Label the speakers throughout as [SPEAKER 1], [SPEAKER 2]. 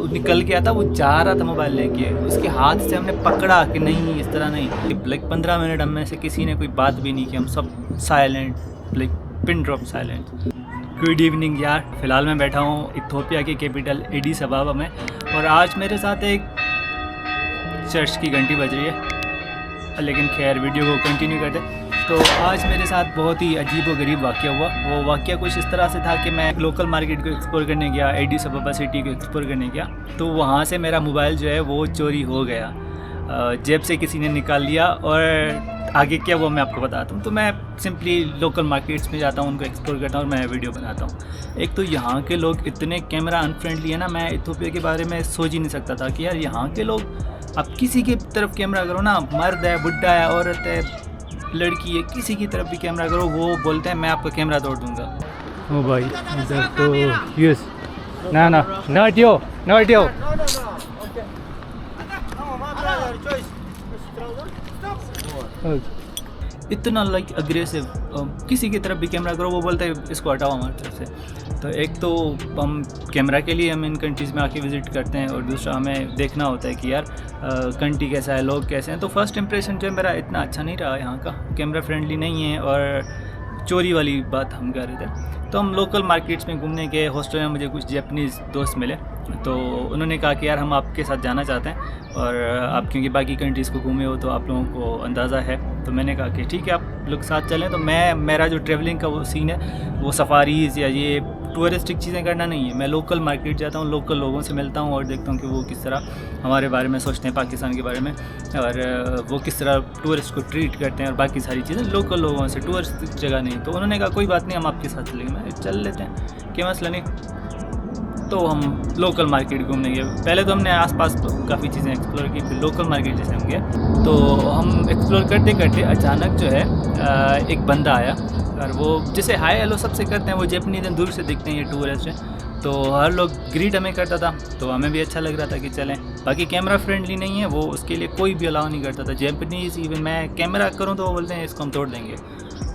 [SPEAKER 1] निकल गया था, वो जा रहा था मोबाइल लेके, उसके हाथ से हमने पकड़ा कि नहीं इस तरह नहीं। लाइक 15 मिनट हम में से किसी ने कोई बात भी नहीं की, हम सब silent, like pin drop silent. Good evening यार, फ़िलहाल मैं बैठा हूँ इथियोपिया की कैपिटल एडिस अबाबा में, और आज मेरे साथ एक चर्च की घंटी बज रही है, लेकिन खैर वीडियो को कंटिन्यू करते। तो आज मेरे साथ बहुत ही अजीब व गरीब वाक़या हुआ। वो वाक़या कुछ इस तरह से था कि मैं लोकल मार्केट को एक्सप्लोर करने गया, एडिस अबाबा सिटी को एक्सप्लोर करने गया, तो वहाँ से मेरा मोबाइल जो है वो चोरी हो गया, जेब से किसी ने निकाल लिया। और आगे क्या वो मैं आपको बताता हूँ। तो मैं सिंपली लोकल मार्केट्स में जाता हूँ, उनको एक्सप्लोर करता हूँ और मैं वीडियो बनाता हूँ। एक तो यहाँ के लोग इतने कैमरा अनफ्रेंडली है ना, मैं इथियोपिया के बारे में सोच ही नहीं सकता था कि यार यहाँ के लोग, आप किसी की तरफ कैमरा करो ना, मर्द है, बुढ़ा है, औरत है, लड़की है, किसी की तरफ भी कैमरा करो, वो बोलते हैं मैं आपका कैमरा तोड़ दूंगा। ओ भाई इधर तो यस ना ना नॉट यो नॉट यो। इतना लाइक अग्रेसिव, किसी की तरफ भी कैमरा करो वो बोलते हैं इसको हटाओ हमारी तरफ से। तो एक तो हम कैमरा के लिए हम इन कंट्रीज़ में आके विज़िट करते हैं, और दूसरा हमें देखना होता है कि यार कंट्री कैसा है, लोग कैसे हैं। तो फर्स्ट इंप्रेशन जो है मेरा इतना अच्छा नहीं रहा यहाँ का, कैमरा फ्रेंडली नहीं है, और चोरी वाली बात हम कर रहे थे। तो हम लोकल मार्केट्स में घूमने गए, हॉस्टल में मुझे कुछ जापानीज़ दोस्त मिले, तो उन्होंने कहा कि यार हम आपके साथ जाना चाहते हैं, और आप क्योंकि बाकी कंट्रीज़ को घूमे हो तो आप लोगों को अंदाज़ा है। तो मैंने कहा कि ठीक है आप लोग साथ चलें। तो मेरा जो ट्रैवलिंग का वो सीन है वो सफारीज़ या ये टूरिस्टिक चीज़ें करना नहीं है। मैं लोकल मार्केट जाता हूँ, लोकल लोगों से मिलता हूँ और देखता हूँ कि वो किस तरह हमारे बारे में सोचते हैं, पाकिस्तान के बारे में, और वो किस तरह टूरिस्ट को ट्रीट करते हैं, और बाकी सारी चीज़ें लोकल लोगों से, टूरिस्ट जगह नहीं। तो उन्होंने कहा कोई बात नहीं, हम आपके साथ चलेंगे। मैं चल लेते हैं, क्या मसला नहीं। तो हम लोकल मार्केट घूमने गए। पहले तो हमने आसपास तो काफ़ी चीज़ें एक्सप्लोर की, फिर लोकल मार्केट जैसे हम गए। तो हम एक्सप्लोर करते करते अचानक जो है एक बंदा आया, और वो जैसे हाय हेलो सबसे करते हैं, वो जापानीज़ दूर से दिखते हैं, ये टूरिस्ट हैं, तो हर लोग ग्रीट हमें करता था, तो हमें भी अच्छा लग रहा था कि चलें। बाकी कैमरा फ्रेंडली नहीं है वो, उसके लिए कोई भी अलाउ नहीं करता था। जापानीज़ इवन मैं कैमरा करूँ तो वो बोलते हैं इसको हम तोड़ देंगे।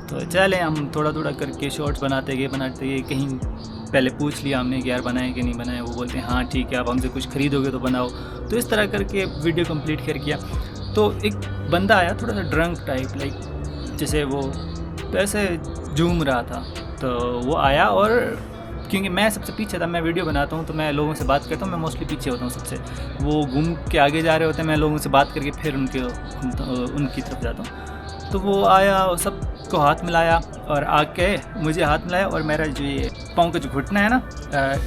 [SPEAKER 1] तो चलें, हम थोड़ा थोड़ा करके शॉर्ट्स बनाते गए, कहीं पहले पूछ लिया हमने कि यार बनाए कि नहीं बनाए, वो बोलते हैं हाँ ठीक है, आप हमसे कुछ ख़रीदोगे तो बनाओ। तो इस तरह करके वीडियो कंप्लीट कर किया। तो एक बंदा आया थोड़ा सा ड्रंक टाइप, लाइक जैसे वो ऐसे झूम रहा था। तो वो आया, और क्योंकि मैं सबसे पीछे था, मैं वीडियो बनाता हूँ तो मैं लोगों से बात करता हूँ, मैं मोस्टली पीछे होता हूँ सबसे। वो घूम के आगे जा रहे होते हैं, मैं लोगों से बात करके फिर उनकी तरफ जाता हूँ। तो वो आया, सबको हाथ मिलाया, और आके मुझे हाथ मिलाया, और मेरा जो ये पाँव का जो घुटना है ना,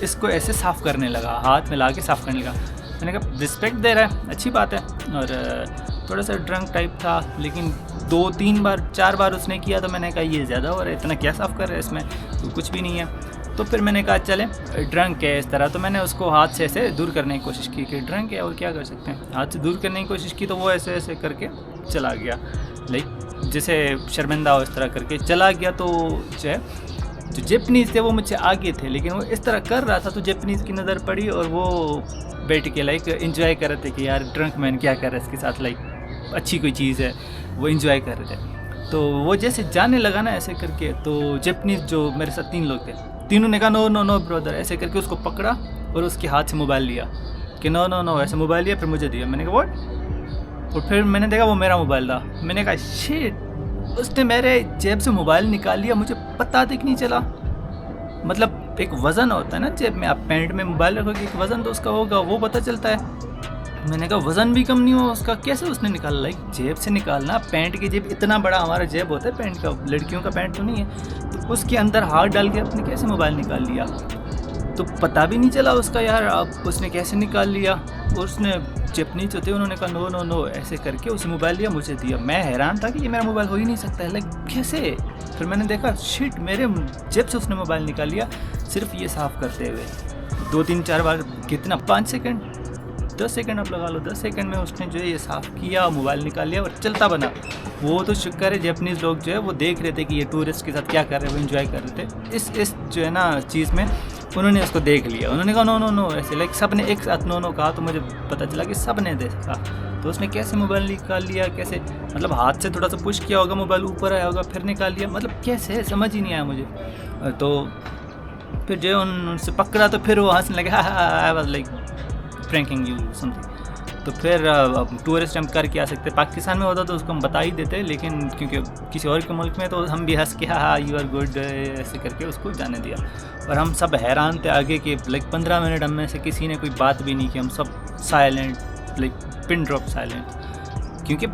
[SPEAKER 1] इसको ऐसे साफ़ करने लगा, हाथ मिला के साफ़ करने लगा। मैंने कहा रिस्पेक्ट दे रहा है, अच्छी बात है। और थोड़ा सा ड्रंक टाइप था, लेकिन 2-3 बार 4 बार उसने किया, तो मैंने कहा ये ज़्यादा हो रहा है, इतना क्या साफ़ कर रहा है, इसमें तो कुछ भी नहीं है। तो फिर मैंने कहा चले, ड्रंक है इस तरह। तो मैंने उसको हाथ से ऐसे दूर करने की कोशिश की कि ड्रंक है और क्या कर सकते हैं, हाथ से दूर करने की कोशिश की, तो वो ऐसे ऐसे करके चला गया, लाइक जैसे शर्मिंदा हो इस तरह करके चला गया। तो जो जापानीज़ थे वो मुझसे आगे थे, लेकिन वो इस तरह कर रहा था, तो जापानीज़ की नज़र पड़ी, और वो बैठ के लाइक एंजॉय कर रहे थे कि यार ड्रंक मैन क्या कर रहा है इसके साथ, लाइक अच्छी कोई चीज़ है, वो एंजॉय कर रहे थे। तो वो जैसे जाने लगा ना ऐसे करके, तो जापानीज़ जो मेरे साथ 3 लोग थे, तीनों ने कहा नो नो नो ब्रदर, ऐसे करके उसको पकड़ा और उसके हाथ से मोबाइल लिया कि नो नो नो, ऐसे मोबाइल लिया, फिर मुझे दिया। मैंने कहा व्हाट, और फिर मैंने देखा वो मेरा मोबाइल था। मैंने कहा शिट, उसने मेरे जेब से मोबाइल निकाल लिया, मुझे पता तक नहीं चला। मतलब एक वज़न होता है ना जेब में, आप पैंट में मोबाइल रखोगे, एक वज़न तो उसका होगा, वो पता चलता है। मैंने कहा वज़न भी कम नहीं हुआ उसका, कैसे उसने निकाला, लाइक जेब से निकालना, पैंट की जेब इतना बड़ा हमारा जेब होता है पैंट का, लड़कियों का पैंट तो नहीं है, तो उसके अंदर हाथ डाल के अपने कैसे मोबाइल निकाल लिया, तो पता भी नहीं चला उसका यार, अब उसने कैसे निकाल लिया। उसने जापानीज़ होते उन्होंने कहा नो नो नो, ऐसे करके उसे मोबाइल लिया, मुझे दिया। मैं हैरान था कि ये मेरा मोबाइल हो ही नहीं सकता है, लाइक कैसे। फिर मैंने देखा शिट, मेरे जेब से उसने मोबाइल निकाल लिया, सिर्फ ये साफ़ करते हुए 2-3-4 बार, कितना 5 सेकंड 10 सेकंड आप लगा लो, 10 सेकंड में उसने जो है ये साफ़ किया, मोबाइल निकाल लिया और चलता बना। वो तो शुक्र है जापानीज़ लोग जो है वो देख रहे थे कि ये टूरिस्ट के साथ क्या कर रहे हैं, वो एंजॉय कर रहे थे। इस जो है ना चीज़ में उन्होंने उसको देख लिया, उन्होंने कहा नो नो नो, ऐसे लाइक सब ने एक साथ नो नो कहा, तो मुझे पता चला कि सब ने देखा। तो उसने कैसे मोबाइल निकाल लिया, कैसे, मतलब हाथ से थोड़ा सा पुश किया होगा, मोबाइल ऊपर आया होगा, फिर निकाल लिया, मतलब कैसे, समझ ही नहीं आया मुझे। तो फिर जो उनसे पकड़ा तो फिर वो हंसने लगे, I was like pranking you something. तो फिर टूरिस्ट हम कर क्या सकते, पाकिस्तान में होता तो उसको हम बता ही देते, लेकिन क्योंकि किसी और के मुल्क में तो हम भी हंस के हाँ यू आर गुड ऐसे करके उसको जाने दिया। और हम सब हैरान थे आगे कि लाइक 15 मिनट हम में से किसी ने कोई बात भी नहीं की, हम सब silent, like pin drop silent, क्योंकि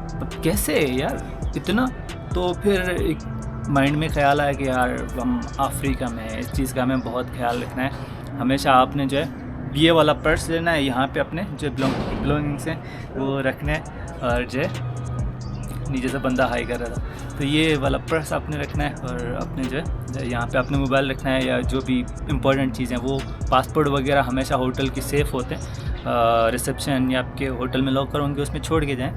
[SPEAKER 1] कैसे यार इतना। तो फिर एक माइंड में ख्याल आया कि यार हम अफ्रीका में इस चीज़ का हमें बहुत ख्याल रखना है। हमेशा आपने जो है ये वाला पर्स लेना है, यहाँ पे अपने जो बिलोंगिंग्स हैं वो रखना है, और जो है नीचे से बंदा हाई कर रहा था तो ये वाला पर्स आपने रखना है, और अपने जो है यहाँ पे अपने मोबाइल रखना है, या जो भी इम्पोर्टेंट चीज़ें वो पासपोर्ट वगैरह हमेशा होटल की सेफ़ होते हैं, रिसेप्शन या आपके होटल में लॉकर होंगे उसमें छोड़ के जाएँ।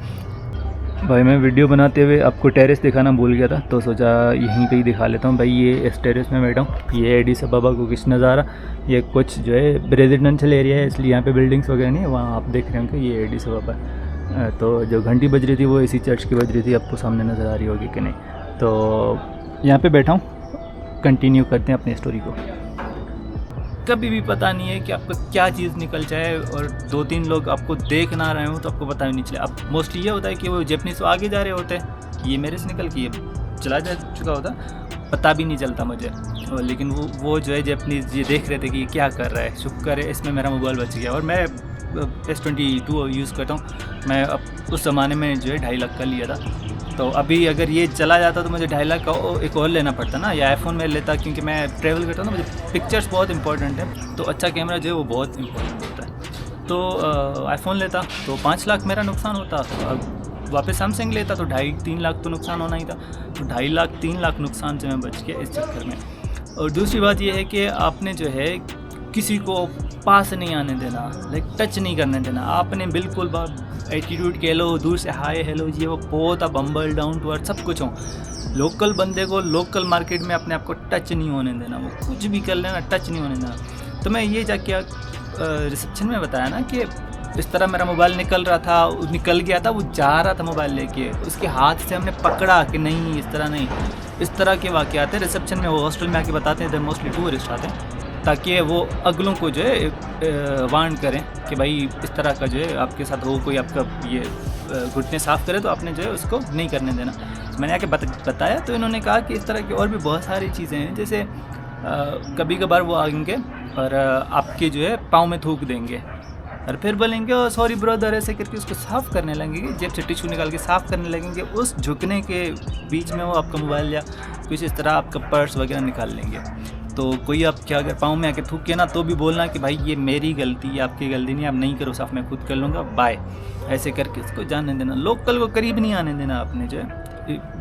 [SPEAKER 1] भाई मैं वीडियो बनाते हुए आपको टेरेस दिखाना भूल गया था, तो सोचा यहीं पे ही दिखा लेता हूँ। भाई ये इस टेरेस में बैठा हूँ, ये एडिस अबाबा को किस नज़ारा, ये कुछ जो है रेजिडेंशियल एरिया है इसलिए यहाँ पे बिल्डिंग्स वगैरह नहीं है, वहाँ आप देख रहे होंगे ये एडिस अबाबा। तो जो घंटी बज रही थी वो इसी चर्च की बज रही थी, आपको सामने नज़र आ रही होगी कि नहीं। तो यहाँ पर बैठा हूँ, कंटिन्यू करते हैं अपनी स्टोरी को। कभी भी पता नहीं है कि आपका क्या चीज़ निकल जाए और 2-3 लोग आपको देख ना रहे हो तो आपको पता भी नहीं चले। अब मोस्टली ये होता है कि वो जैपनीज़ आगे जा रहे होते हैं, ये मेरे से निकल के ये चला जा चुका होता, पता भी नहीं चलता मुझे। और लेकिन वो जो है जैपनीज़ ये देख रहे थे कि ये क्या कर रहा है, शुक्र है इसमें मेरा मोबाइल बच गया। और मैं S22 यूज़ करता हूँ, मैं अब उस ज़माने में जो है 2.5 लाख का लिया था, तो अभी अगर ये चला जाता तो मुझे 2.5 लाख का एक और लेना पड़ता ना, या आईफोन में लेता, क्योंकि मैं ट्रैवल करता हूँ ना, मुझे पिक्चर्स बहुत इंपॉर्टेंट है, तो अच्छा कैमरा जो है वो बहुत इंपॉर्टेंट होता है। तो आईफोन लेता तो 5 लाख मेरा नुकसान होता, अब वापस सैमसंग लेता तो 2.5-3 लाख तो नुकसान होना ही था। तो 2.5 लाख 3 लाख नुकसान से मैं बच गया इस चक्कर में। और दूसरी बात ये है कि आपने जो है किसी को पास नहीं आने देना, लाइक टच नहीं करने देना। आपने बिल्कुल एटीट्यूड कह लो, दूर से हाय हेलो ये वो बहुत अब हम्बल डाउन टू अर्थ सब कुछ हो। लोकल बंदे को लोकल मार्केट में अपने आप को टच नहीं होने देना, वो कुछ भी कर लेना टच नहीं होने देना। तो मैं ये जाके रिसेप्शन में बताया ना कि इस तरह मेरा मोबाइल निकल रहा था, निकल गया था, वो जा रहा था मोबाइल लेके, उसके हाथ से हमने पकड़ा कि नहीं इस तरह नहीं। इस तरह के वाक़यात हैं रिसेप्शन में, वो हॉस्टल में आके बताते हैं, मोस्टली टूरिस्ट आते हैं ताकि वो अगलों को जो है वार्न करें कि भाई इस तरह का जो है आपके साथ हो, कोई आपका ये घुटने साफ़ करे तो आपने जो है उसको नहीं करने देना। मैंने आके बताया तो इन्होंने कहा कि इस तरह की और भी बहुत सारी चीज़ें हैं, जैसे कभी कभार वो आएंगे और आपके जो है पाँव में थूक देंगे और फिर बोलेंगे और सॉरी ब्रदर ऐसे करके उसको साफ़ करने लगेंगे, जेब से टिश्यू निकाल के साफ़ करने लगेंगे। उस झुकने के बीच में वो आपका मोबाइल या कुछ इस तरह आपका पर्स वगैरह निकाल लेंगे। तो कोई आप क्या अगर पाँव में आके थूक के ना तो भी बोलना कि भाई ये मेरी गलती या आपकी गलती नहीं, आप नहीं करो साफ़, मैं खुद कर लूँगा, बाय, ऐसे करके उसको जाने देना। लोकल को करीब नहीं आने देना आपने जो है,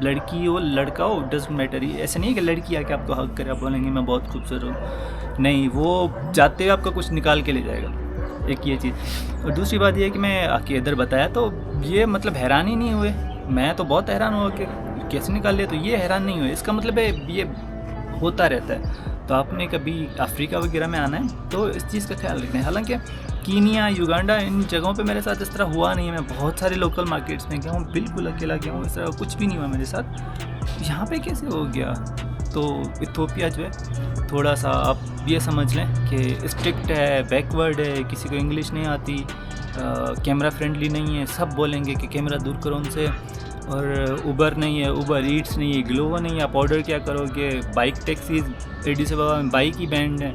[SPEAKER 1] लड़की हो लड़का हो डजंट मैटर। ऐसे नहीं कि लड़की आके आपको हक करे, आप बोलेंगे मैं बहुत खूबसूरत हूँ, नहीं, वो जाते हुए आपका कुछ निकाल के ले जाएगा। एक ये चीज़। और दूसरी बात ये है कि मैं आके इधर बताया तो ये मतलब हैरान ही नहीं हुए, मैं तो बहुत हैरान हुआ कि कैसे निकाल लिया, तो ये हैरान नहीं हुए। इसका मतलब है ये होता रहता है। तो आपने कभी अफ्रीका वगैरह में आना है तो इस चीज़ का ख्याल रखना है। हालांकि कीनिया, युगांडा, इन जगहों पे मेरे साथ इस तरह हुआ नहीं है। मैं बहुत सारे लोकल मार्केट्स में गया हूँ, बिल्कुल अकेला गया हूँ, इस तरह कुछ भी नहीं हुआ मेरे साथ। यहाँ पे कैसे हो गया? तो इथोपिया जो है थोड़ा सा आप ये समझ लें कि स्ट्रिक्ट है, बैकवर्ड है, किसी को इंग्लिश नहीं आती, कैमरा फ्रेंडली नहीं है, सब बोलेंगे कि कैमरा दूर करो उनसे। और उबर नहीं है, उबर ईट्स नहीं है, ग्लोवो नहीं है, आप ऑर्डर क्या करोगे? बाइक टैक्सीज एडिस अबाबा में बाइक ही बैंड है।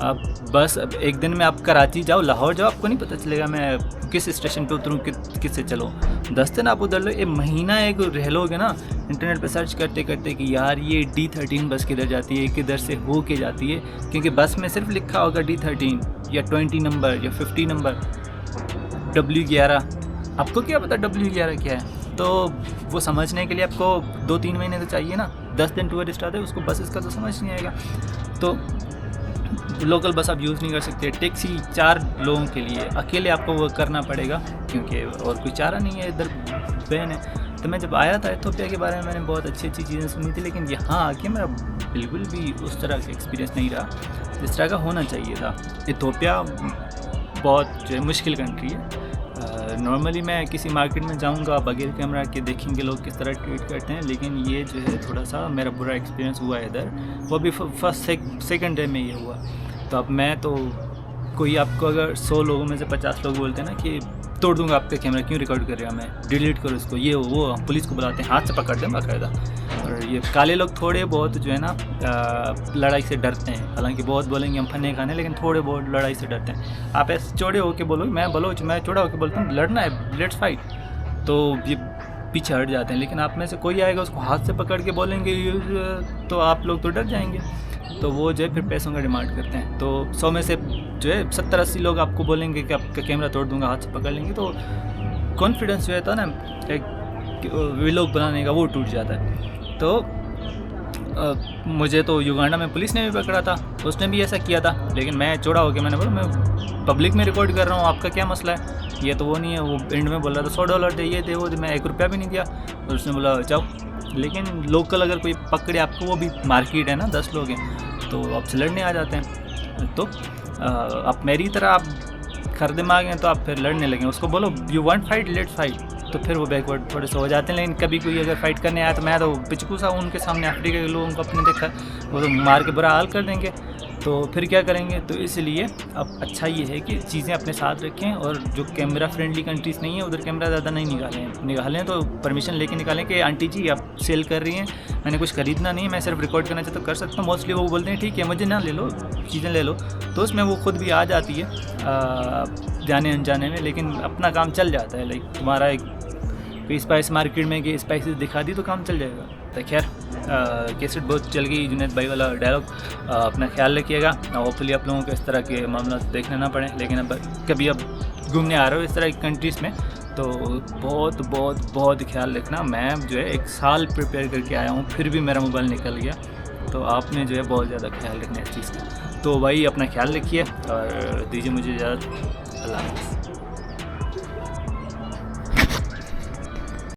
[SPEAKER 1] आप बस अब एक दिन में आप कराची जाओ, लाहौर जाओ, आपको नहीं पता चलेगा मैं किस स्टेशन पे उतरूँ, किससे चलो। 10 दिन आप उधर लो, एक महीना एक रह लोगे ना इंटरनेट पे सर्च करते करते कि यार ये D13 बस किधर जाती है, किधर से हो के जाती है, क्योंकि बस में सिर्फ लिखा होगा D13 या 20 नंबर या 50 नंबर, W11। आपको क्या पता W11 क्या है? तो वो समझने के लिए आपको 2-3 महीने तो चाहिए ना। 10 दिन टूरिस्ट आते हैं, उसको बस इसका तो समझ नहीं आएगा। तो लोकल बस आप यूज़ नहीं कर सकते। टैक्सी 4 लोगों के लिए, अकेले आपको वो करना पड़ेगा क्योंकि और कोई चारा नहीं है, इधर बैन है। तो मैं जब आया था इथोपिया के बारे में मैंने बहुत अच्छी अच्छी चीज़ें सुनी थी, लेकिन यहाँ आके मेरा बिल्कुल भी उस तरह का एक्सपीरियंस नहीं रहा जिस तरह का होना चाहिए था। इथोपिया बहुत जो है मुश्किल कंट्री है। नॉर्मली मैं किसी मार्केट में जाऊंगा, बगैर कैमरा के देखेंगे लोग किस तरह ट्रीट करते हैं, लेकिन ये जो है थोड़ा सा मेरा बुरा एक्सपीरियंस हुआ है इधर, वो भी फर्स्ट सेकंड डे में ये हुआ। तो अब मैं तो कोई आपको अगर 100 लोगों में से 50 लोग बोलते हैं ना कि तोड़ दूंगा आपका कैमरा, क्यों रिकॉर्ड कर रहे हो, हमें डिलीट करो इसको, ये वो, हम पुलिस को बुलाते हैं, हाथ से पकड़ दें बाकायदा। और ये काले लोग थोड़े बहुत जो है ना लड़ाई से डरते हैं, हालांकि बहुत बोलेंगे हम फने खाने, लेकिन थोड़े बहुत लड़ाई से डरते हैं। आप ऐसे चौड़े होके बोलो, मैं चौड़ा होके बोलता हूँ लड़ना है, लेट्स फाइट, तो ये पीछे हट जाते हैं। लेकिन आप में से कोई आएगा उसको हाथ से पकड़ के बोलेंगे तो आप लोग तो डर जाएंगे, तो वो जो है फिर पैसों का डिमांड करते हैं। तो 100 में से जो है 70-80 लोग आपको बोलेंगे कि आपका कैमरा तोड़ दूंगा, हाथ से पकड़ लेंगे, तो कॉन्फिडेंस जो है ना एक व्लॉग बनाने का वो टूट जाता है। तो मुझे तो युगांडा में पुलिस ने भी पकड़ा था, उसने भी ऐसा किया था, लेकिन मैं चौड़ा होकर मैंने बोला मैं पब्लिक में रिकॉर्ड कर रहा हूँ, आपका क्या मसला है, ये तो वो नहीं है। वो एंड में बोल रहा था $100 दे, ये दे वो दे, मैं ₹1 भी नहीं दिया, और उसने बोला जाओ। लेकिन लोकल अगर कोई पकड़े आपको, वो भी मार्केट है ना, 10 लोग हैं, तो आपसे लड़ने आ जाते हैं। तो आप मेरी तरह आप खर दिमाग हैं तो आप फिर लड़ने लगे, उसको बोलो you want fight, let's fight, तो फिर वो बैकवर्ड थोड़े से हो जाते हैं। लेकिन कभी कोई अगर फाइट करने आया तो मैं तो पिचकू सा उनके सामने, अफ्रीका के लोगों को अपने देखा, वो तो मार के बुरा हाल कर देंगे, तो फिर क्या करेंगे। तो इसलिए अब अच्छा ये है कि चीज़ें अपने साथ रखें, और जो कैमरा फ्रेंडली कंट्रीज़ नहीं है उधर कैमरा ज़्यादा नहीं निकालें तो परमिशन लेके निकालें कि आंटी जी आप सेल कर रही हैं, मैंने कुछ ख़रीदना नहीं है, मैं सिर्फ रिकॉर्ड करना चाहता तो कर सकता हूँ। मोस्टली वो बोलते हैं ठीक है मुझे ना ले लो, चीज़ें ले लो, तो उसमें वो खुद भी आ जाती है जाने अनजाने में, लेकिन अपना काम चल जाता है। लाइक तुम्हारा एक स्पाइस मार्केट में कि स्पाइसेस दिखा दी तो काम चल जाएगा। तो खैर कैसेट बहुत चल गई, जुनैद भाई वाला डायलॉग, अपना ख्याल रखिएगा। होपफुली आप लोगों को इस तरह के मामला देखने ना पड़े। लेकिन अब कभी अब घूमने आ रहे हो इस तरह की कंट्रीज़ में तो बहुत बहुत बहुत ख्याल रखना। मैं जो है 1 साल प्रिपेयर करके आया हूँ, फिर भी मेरा मोबाइल निकल गया, तो आपने जो है बहुत ज़्यादा ख्याल रखना है इस चीज़ का। तो भाई अपना ख्याल रखिए और दीजिए मुझे इजाज़त। अल्लाह हाफ़िज़।